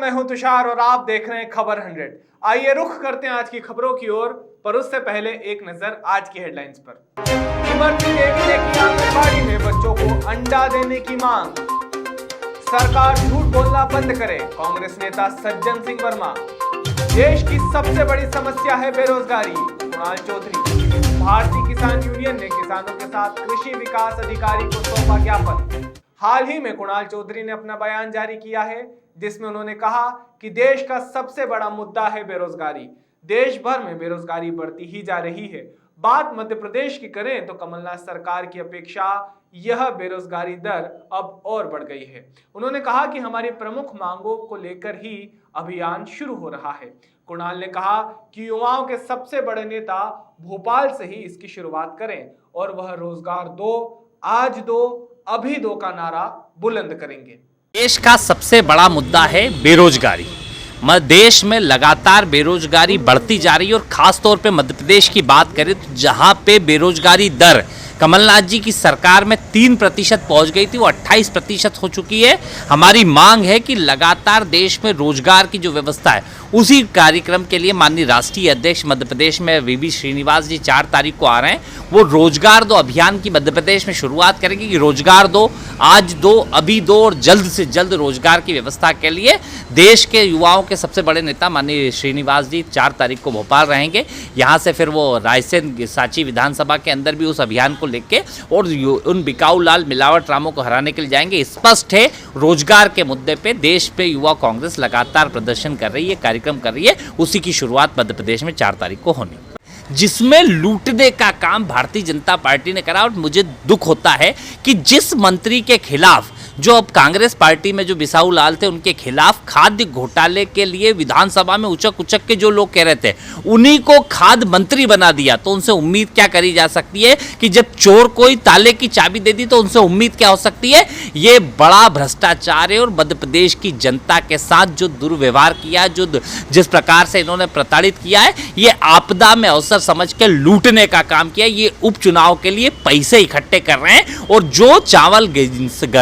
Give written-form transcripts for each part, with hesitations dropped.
मैं हूं तुषार और आप देख रहे हैं खबर 100। आइए रुख करते हैं आज की खबरों की ओर, पर उससे पहले एक नजर आज की हेडलाइंस पर। इमरती देवी ने की आंगनबाड़ी में बच्चों को अंडा देने की मांग। सरकार झूठ बोलना बंद करे, कांग्रेस नेता सज्जन सिंह वर्मा। देश की सबसे बड़ी समस्या है बेरोजगारी, कुणाल चौधरी। भारतीय किसान यूनियन ने किसानों के साथ कृषि विकास अधिकारी को सौंपा ज्ञापन। हाल ही में कुणाल चौधरी ने अपना बयान जारी किया है, जिसमें उन्होंने कहा कि देश का सबसे बड़ा मुद्दा है बेरोजगारी। देश भर में बेरोजगारी बढ़ती ही जा रही है। बात मध्य प्रदेश की करें तो कमलनाथ सरकार की अपेक्षा यह बेरोजगारी दर अब और बढ़ गई है। उन्होंने कहा कि हमारी प्रमुख मांगों को लेकर ही अभियान शुरू हो रहा है। कुणाल ने कहा कि युवाओं के सबसे बड़े नेता भोपाल से ही इसकी शुरुआत करें और वह रोजगार दो, आज दो, अभी दो का नारा बुलंद करेंगे। देश का सबसे बड़ा मुद्दा है बेरोजगारी। देश में लगातार बेरोजगारी बढ़ती जा रही है और खास तौर पे मध्य प्रदेश की बात करें तो जहां पे बेरोजगारी दर कमलनाथ जी की सरकार में 3% पहुंच गई थी, वो 28% हो चुकी है। हमारी मांग है कि लगातार देश में रोजगार की जो व्यवस्था है उसी कार्यक्रम के लिए माननीय राष्ट्रीय अध्यक्ष मध्य प्रदेश में वीवी श्रीनिवास जी 4 तारीख को आ रहे हैं। वो रोजगार दो अभियान की मध्य प्रदेश में शुरुआत करेंगे कि रोजगार दो, आज दो, अभी दो और जल्द से जल्द रोजगार की व्यवस्था के लिए देश के युवाओं के सबसे बड़े नेता माननीय श्रीनिवास जी 4 तारीख को भोपाल रहेंगे। यहाँ से फिर वो रायसेन सांची विधानसभा के अंदर भी उस अभियान को लेके और उन बिकाऊ लाल मिलावट रामों को हराने के लिए जाएंगे। स्पष्ट है, रोजगार के मुद्दे पे देश पे युवा कांग्रेस लगातार प्रदर्शन कर रही है, कार्यक्रम कर रही है। उसी की शुरुआत मध्य प्रदेश में 4 तारीख को होनी, जिसमें लूटने का काम भारतीय जनता पार्टी ने करा। और मुझे दुख होता है कि जिस मंत्री के खिलाफ, जो अब कांग्रेस पार्टी में जो बिसाऊ लाल थे, उनके खिलाफ खाद्य घोटाले के लिए विधानसभा में उचक उचक के जो लोग कह रहे थे, उन्हीं को खाद्य मंत्री बना दिया। तो उनसे उम्मीद क्या करी जा सकती है कि जब चोर कोई ताले की चाबी दे दी तो उनसे उम्मीद क्या हो सकती है। ये बड़ा भ्रष्टाचार है और मध्य प्रदेश की जनता के साथ जो दुर्व्यवहार किया, जो जिस प्रकार से इन्होंने प्रताड़ित किया है, ये आपदा में अवसर समझ के लूटने का काम किया। ये उपचुनाव के लिए पैसे इकट्ठे कर रहे हैं और जो चावल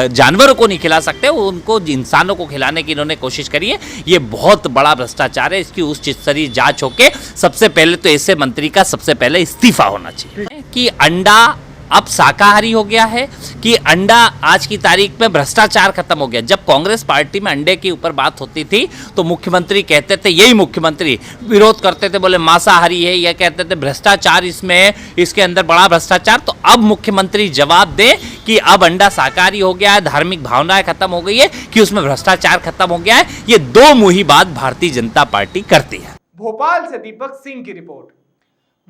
जानवर को नहीं खिला सकते उनको इंसानों को खिलाने की इन्होंने कोशिश करी है। ये बहुत बड़ा भ्रष्टाचार है। इसकी उच्च स्तरीय जांच होके सबसे पहले तो ऐसे मंत्री का सबसे पहले इस्तीफा होना चाहिए। कि अंडा अब शाकाहारी हो गया है, कि अंडा आज की तारीख में भ्रष्टाचार खत्म हो गया। जब कांग्रेस पार्टी में अंडे के ऊपर बात होती थी तो मुख्यमंत्री कहते थे, यही मुख्यमंत्री विरोध करते थे, बोले मांसाहारी है, यह कहते थे भ्रष्टाचार इसमें है, इसके अंदर बड़ा भ्रष्टाचार। तो अब मुख्यमंत्री जवाब दे कि अब अंडा शाकाहारी हो गया है, धार्मिक भावनाएं खत्म हो गई है, कि उसमें भ्रष्टाचार खत्म हो गया है। ये दो मुही बात भारतीय जनता पार्टी करती है। भोपाल से दीपक सिंह की रिपोर्ट।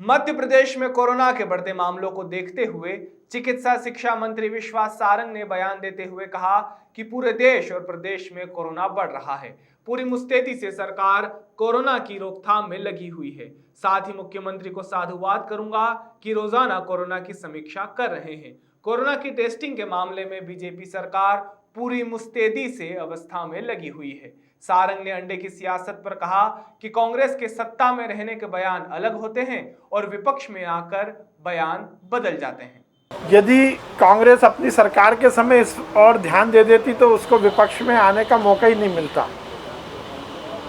मध्य प्रदेश में कोरोना के बढ़ते मामलों को देखते हुए चिकित्सा शिक्षा मंत्री विश्वास सारंग ने बयान देते हुए कहा कि पूरे देश और प्रदेश में कोरोना बढ़ रहा है। पूरी मुस्तैदी से सरकार कोरोना की रोकथाम में लगी हुई है। साथ ही मुख्यमंत्री को साधुवाद करूंगा कि रोजाना कोरोना की समीक्षा कर रहे हैं। कोरोना की टेस्टिंग के मामले में बीजेपी सरकार पूरी मुस्तैदी से अवस्था में लगी हुई है। सारंग ने अंडे की सियासत पर कहा कि कांग्रेस के सत्ता में रहने के बयान अलग होते हैं और विपक्ष में आकर बयान बदल जाते हैं। यदि कांग्रेस अपनी सरकार के समय इस और ध्यान दे देती तो उसको विपक्ष में आने का मौका ही नहीं मिलता।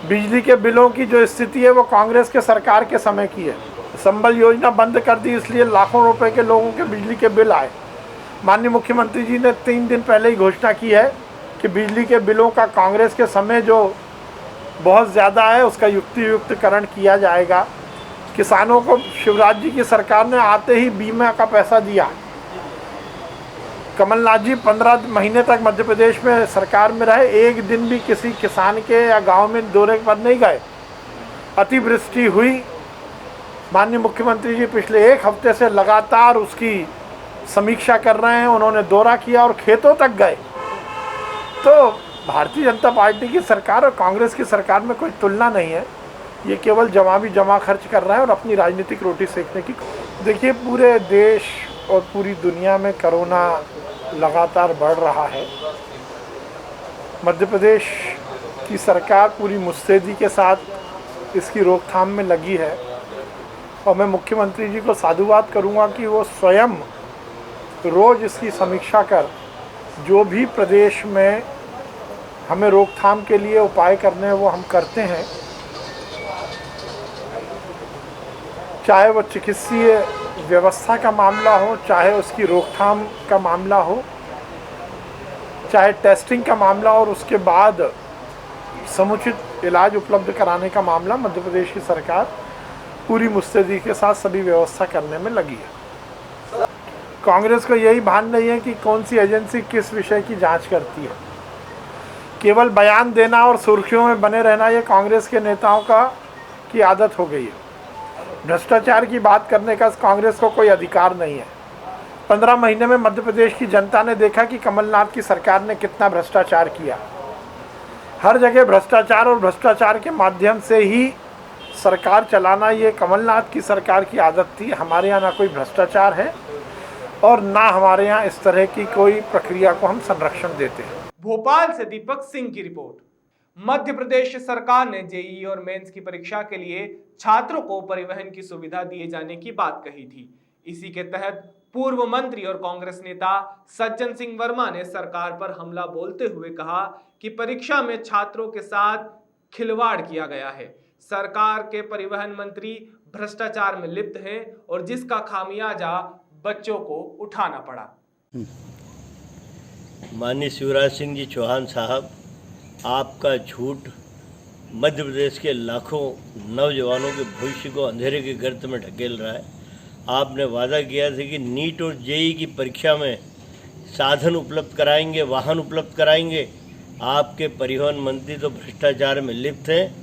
बिजली के बिलों की जो स्थिति है वो कांग्रेस के सरकार के समय की है। संबल योजना बंद कर दी, इसलिए लाखों रुपए के लोगों के बिजली के बिल आए। माननीय मुख्यमंत्री जी ने 3 दिन पहले ही घोषणा की है कि बिजली के बिलों का कांग्रेस के समय जो बहुत ज़्यादा है उसका युक्तियुक्तकरण किया जाएगा। किसानों को शिवराज जी की सरकार ने आते ही बीमा का पैसा दिया। कमलनाथ जी 15 महीने तक मध्य प्रदेश में सरकार में रहे, एक दिन भी किसी किसान के या गांव में दौरे पर नहीं गए। अतिवृष्टि हुई, माननीय मुख्यमंत्री जी पिछले 1 हफ्ते से लगातार उसकी समीक्षा कर रहे हैं। उन्होंने दौरा किया और खेतों तक गए। तो भारतीय जनता पार्टी की सरकार और कांग्रेस की सरकार में कोई तुलना नहीं है। ये केवल जमा खर्च कर रहे हैं और अपनी राजनीतिक रोटी सेकने की। देखिए, पूरे देश और पूरी दुनिया में कोरोना लगातार बढ़ रहा है। मध्य प्रदेश की सरकार पूरी मुस्तैदी के साथ इसकी रोकथाम में लगी है और मैं मुख्यमंत्री जी को साधुवाद करूंगा कि वो स्वयं रोज़ इसकी समीक्षा कर जो भी प्रदेश में हमें रोकथाम के लिए उपाय करने हैं वो हम करते हैं, चाहे वो चिकित्सीय व्यवस्था का मामला हो, चाहे उसकी रोकथाम का मामला हो, चाहे टेस्टिंग का मामला और उसके बाद समुचित इलाज उपलब्ध कराने का मामला। मध्य प्रदेश की सरकार पूरी मुस्तैदी के साथ सभी व्यवस्था करने में लगी है। कांग्रेस को यही भान नहीं है कि कौन सी एजेंसी किस विषय की जांच करती है। केवल बयान देना और सुर्खियों में बने रहना ये कांग्रेस के नेताओं की आदत हो गई है। भ्रष्टाचार की बात करने का कांग्रेस को कोई अधिकार नहीं है। 15 महीने में मध्य प्रदेश की जनता ने देखा कि कमलनाथ की सरकार ने कितना भ्रष्टाचार किया। हर जगह भ्रष्टाचार और भ्रष्टाचार के माध्यम से ही सरकार चलाना ये कमलनाथ की सरकार की आदत थी। हमारे यहाँ ना कोई भ्रष्टाचार है और ना हमारे यहाँ इस तरह की कोई प्रक्रिया को हम संरक्षण देते हैं। भोपाल से दीपक सिंह की रिपोर्ट। मध्य प्रदेश सरकार ने जेईई और मेंस की परीक्षा के लिए छात्रों को परिवहन की सुविधा दिए जाने की बात कही थी। इसी के तहत पूर्व मंत्री और कांग्रेस नेता सज्जन सिंह वर्मा ने सरकार पर हमला बोलते हुए कहा कि परीक्षा में छात्रों के साथ खिलवाड़ किया गया है। सरकार के परिवहन मंत्री भ्रष्टाचार में लिप्त हैं और जिसका खामियाजा बच्चों को उठाना पड़ा। माननीय शिवराज सिंह जी चौहान साहब, आपका झूठ मध्य प्रदेश के लाखों नौजवानों के भविष्य को अंधेरे के गर्त में ढकेल रहा है। आपने वादा किया था कि नीट और जेईई की परीक्षा में साधन उपलब्ध कराएंगे, वाहन उपलब्ध कराएंगे। आपके परिवहन मंत्री तो भ्रष्टाचार में लिप्त हैं।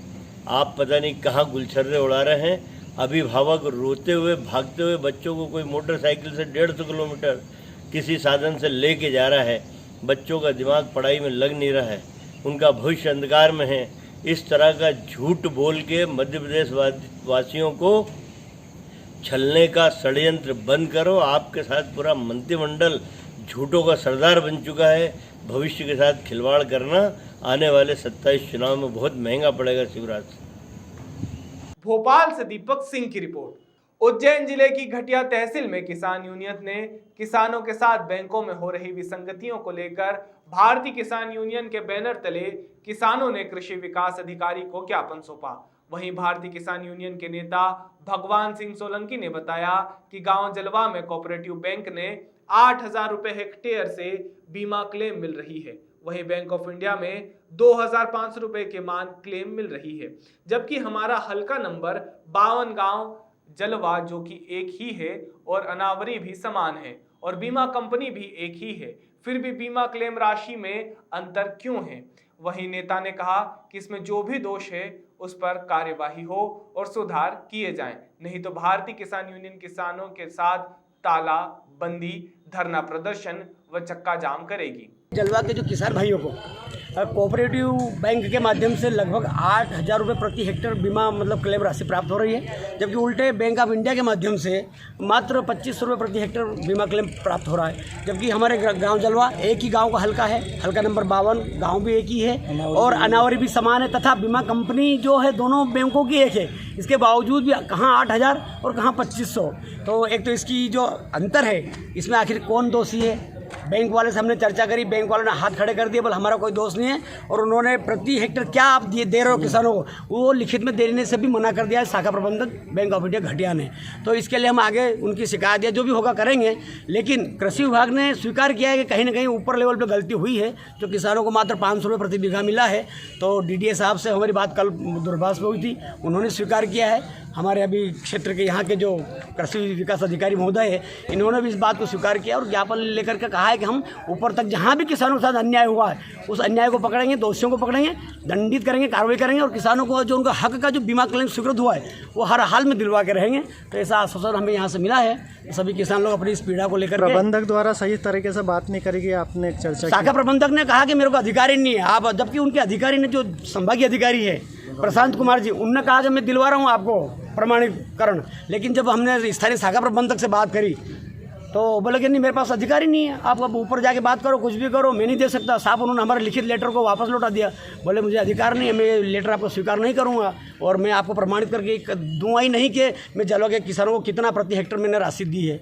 आप पता नहीं कहाँ गुलछर्रे उड़ा रहे हैं। अभिभावक रोते हुए भागते हुए बच्चों को कोई मोटरसाइकिल से 150 किलोमीटर किसी साधन से लेके जा रहा है। बच्चों का दिमाग पढ़ाई में लग नहीं रहा है, उनका भविष्य अंधकार में है। इस तरह का झूठ बोल के मध्य प्रदेश वासियों को छलने का षड्यंत्र बंद करो। आपके साथ पूरा मंत्रिमंडल झूठों का सरदार बन चुका है। भविष्य के साथ खिलवाड़ करना आने वाले 27 चुनाव में बहुत महंगा पड़ेगा। शिवराज। भोपाल से दीपक सिंह की रिपोर्ट। उज्जैन जिले की घटिया तहसील में किसान यूनियन ने किसानों के साथ बैंकों में हो रही विसंगतियों को लेकर भारतीय किसान यूनियन के बैनर तले किसानों ने कृषि विकास अधिकारी को ज्ञापन सौंपा। वहीं भारतीय किसान यूनियन के नेता भगवान सिंह सोलंकी ने बताया कि गांव जलवा में कोऑपरेटिव बैंक ने 8,000 रुपए हेक्टेयर से बीमा क्लेम मिल रही है। वहीं बैंक ऑफ इंडिया में 2,500 रुपए के मान क्लेम मिल रही है, जबकि हमारा हल्का नंबर 52 गांव जलवा जो कि एक ही है और अनावरी भी समान है और बीमा कंपनी भी एक ही है, फिर भी बीमा क्लेम राशि में अंतर क्यों है। वहीं नेता ने कहा कि इसमें जो भी दोष है उस पर कार्यवाही हो और सुधार किए जाएं, नहीं तो भारतीय किसान यूनियन किसानों के साथ ताला बंदी, धरना प्रदर्शन व चक्का जाम करेगी। जलवा के जो किसान भाइयों को कोऑपरेटिव बैंक के माध्यम से लगभग 8,000 रुपये प्रति हेक्टेयर बीमा क्लेम राशि प्राप्त हो रही है, जबकि उल्टे बैंक ऑफ इंडिया के माध्यम से मात्र 2500 रुपये प्रति हेक्टेयर बीमा क्लेम प्राप्त हो रहा है। जबकि हमारे गांव जलवा एक ही गांव का हल्का है, हल्का नंबर 52, गांव भी एक ही है और अनावरी भी समान है तथा बीमा कंपनी जो है दोनों बैंकों की एक है। इसके बावजूद भी कहाँ 8,000 और कहाँ 2500। तो एक तो इसकी जो अंतर है इसमें आखिर कौन दोषी है। बैंक वाले से हमने चर्चा करी, बैंक वालों ने हाथ खड़े कर दिए, बोले हमारा कोई दोष नहीं है और उन्होंने प्रति हेक्टेयर क्या आप दे रहे हो किसानों को, वो लिखित में देने से भी मना कर दिया है शाखा प्रबंधक बैंक ऑफ इंडिया घटिया ने। तो इसके लिए हम आगे उनकी शिकायत या जो भी होगा करेंगे, लेकिन कृषि विभाग ने स्वीकार किया है कि कहीं ना कहीं ऊपर लेवल पर गलती हुई है, जो किसानों को मात्र 500 रुपये प्रति बीघा मिला है। तो डीडीए साहब से हमारी बात कल दूरभाष में हुई थी, उन्होंने स्वीकार किया है। हमारे अभी क्षेत्र के यहाँ के जो कृषि विकास अधिकारी महोदय है, इन्होंने भी इस बात को स्वीकार किया और ज्ञापन लेकर के कहा है कि हम ऊपर तक जहाँ भी किसानों के साथ अन्याय हुआ है उस अन्याय को पकड़ेंगे, दोषियों को पकड़ेंगे, दंडित करेंगे, कार्रवाई करेंगे और किसानों को जो उनका हक का जो बीमा क्लेम स्वीकृत हुआ है वो हर हाल में दिलवा के रहेंगे। तो ऐसा आश्वासन हमें यहाँ से मिला है। सभी किसान लोग अपनी इस पीड़ा को लेकर प्रबंधक द्वारा सही तरीके से बात नहीं करेगी, आपने चर्चा शाखा प्रबंधक ने कहा कि मेरे को अधिकारी नहीं है आप, जबकि उनके अधिकारी ने जो संभागीय अधिकारी है प्रशांत कुमार जी, उनने कहा कि मैं दिलवा रहा हूँ आपको प्रमाणीकरण। लेकिन जब हमने स्थानीय शाखा प्रबंधक से बात करी तो बोले कि नहीं मेरे पास अधिकारी नहीं है, आप अब ऊपर जाके बात करो, कुछ भी करो, मैं नहीं दे सकता। साहब उन्होंने हमारे लिखित लेटर को वापस लौटा दिया, बोले मुझे अधिकार नहीं है, मैं लेटर आपको स्वीकार नहीं करूँगा और मैं आपको प्रमाणित करके दूंगा ही नहीं कि मैं जलवा के किसानों को कितना प्रति हेक्टेयर मैंने राशि दी है।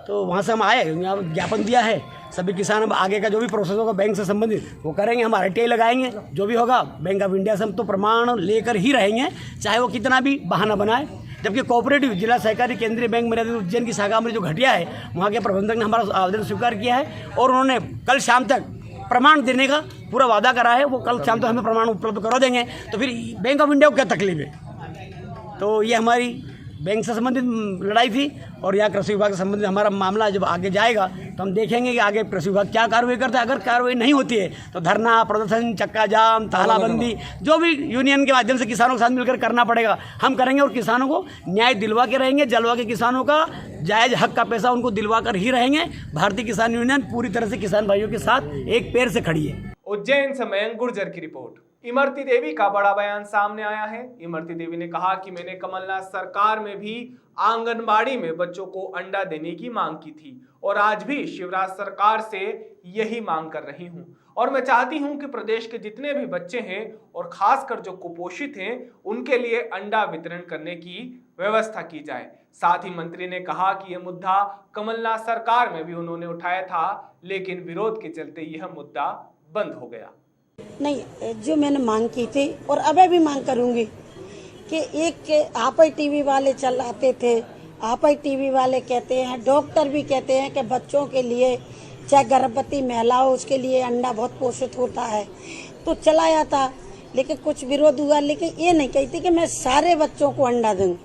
तो वहाँ से हम आए, यहाँ ज्ञापन दिया है सभी किसान अब आगे का जो भी प्रोसेस होगा बैंक से संबंधित वो करेंगे। हम RTI लगाएंगे, जो भी होगा बैंक ऑफ इंडिया से हम तो प्रमाण लेकर ही रहेंगे, चाहे वो कितना भी बहाना बनाए। जबकि कोऑपरेटिव जिला सहकारी केंद्रीय बैंक मेरे उज्जैन की शाखा में जो घटिया है, वहाँ के प्रबंधक ने हमारा आवेदन स्वीकार किया है और उन्होंने कल शाम तक प्रमाण देने का पूरा वादा करा है। वो कल शाम तक हमें प्रमाण उपलब्ध करा देंगे, तो फिर बैंक ऑफ इंडिया को क्या तकलीफ है। तो ये हमारी बैंक से संबंधित लड़ाई थी और यहाँ कृषि विभाग से संबंधित हमारा मामला जब आगे जाएगा तो हम देखेंगे कि आगे कृषि विभाग क्या कार्रवाई करता है। अगर कार्रवाई नहीं होती है तो धरना प्रदर्शन, चक्का जाम, तालाबंदी, जो भी यूनियन के माध्यम से किसानों के साथ मिलकर करना पड़ेगा हम करेंगे और किसानों को न्याय दिलवा के रहेंगे। जलवा के किसानों का जायज़ हक का पैसा उनको दिलवा कर ही रहेंगे। भारतीय किसान यूनियन पूरी तरह से किसान भाइयों के साथ एक पैर से खड़ी है। उज्जैन से मयंक गुर्जर की रिपोर्ट। इमरती देवी का बड़ा बयान सामने आया है। इमरती देवी ने कहा कि मैंने कमलनाथ सरकार में भी आंगनबाड़ी में बच्चों को अंडा देने की मांग की थी और आज भी शिवराज सरकार से यही मांग कर रही हूं और मैं चाहती हूं कि प्रदेश के जितने भी बच्चे हैं और खासकर जो कुपोषित हैं उनके लिए अंडा वितरण करने की व्यवस्था की जाए। साथ ही मंत्री ने कहा कि यह मुद्दा कमलनाथ सरकार में भी उन्होंने उठाया था, लेकिन विरोध के चलते यह मुद्दा बंद हो गया। नहीं, जो मैंने मांग की थी और अभी भी मांग करूंगी कि एक आप ही टीवी वाले चल आते थे, आप ही टीवी वाले कहते हैं, डॉक्टर भी कहते हैं कि बच्चों के लिए, चाहे गर्भवती महिला हो, उसके लिए अंडा बहुत पोषित होता है, तो चलाया था। लेकिन कुछ विरोध हुआ, लेकिन ये नहीं कहती कि मैं सारे बच्चों को अंडा दूंगी।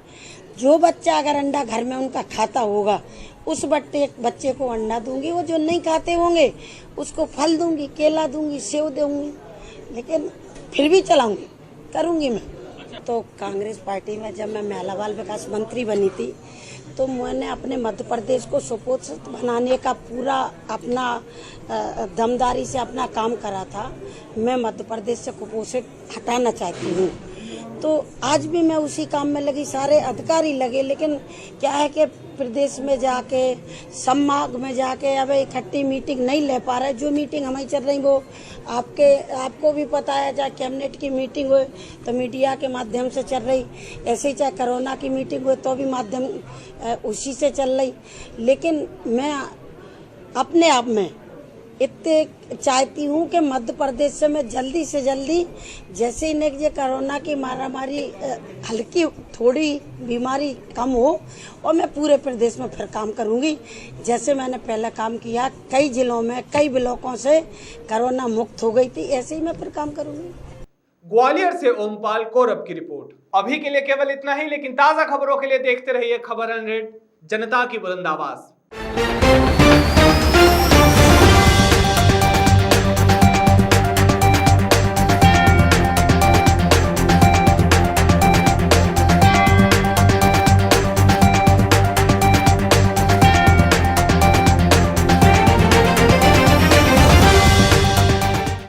जो बच्चा अगर अंडा घर में उनका खाता होगा उस बच्चे को अंडा दूंगी। वो जो नहीं खाते होंगे उसको फल दूंगी, केला दूंगी, सेव दूंगी, लेकिन फिर भी चलाऊंगी, करूंगी मैं। तो कांग्रेस पार्टी में जब मैं महिला बाल विकास मंत्री बनी थी तो मैंने अपने मध्य प्रदेश को सुपोषित बनाने का पूरा अपना दमदारी से अपना काम करा था। मैं मध्य प्रदेश से कुपोषित हटाना चाहती हूँ, तो आज भी मैं उसी काम में लगी, सारे अधिकारी लगे। लेकिन क्या है कि प्रदेश में जाके, संभाग में जाके अब इकट्ठी मीटिंग नहीं ले पा रहे। जो मीटिंग हमारी चल रही वो आपको भी पता है, चाहे कैबिनेट की मीटिंग हो तो मीडिया के माध्यम से चल रही, ऐसे ही चाहे कोरोना की मीटिंग हो तो भी माध्यम उसी से चल रही। लेकिन मैं अपने आप में इतने चाहती हूँ कि मध्य प्रदेश से मैं जल्दी से जल्दी, जैसे ही ये कोरोना की महामारी हल्की थोड़ी बीमारी कम हो और मैं पूरे प्रदेश में फिर काम करूँगी जैसे मैंने पहले काम किया। कई जिलों में, कई ब्लॉकों से कोरोना मुक्त हो गई थी, ऐसे ही मैं फिर काम करूँगी। ग्वालियर से ओमपाल कौरव की रिपोर्ट। अभी के लिए केवल इतना ही, लेकिन ताजा खबरों के लिए देखते रहिए खबर 100, जनता की बुलंद आवाज।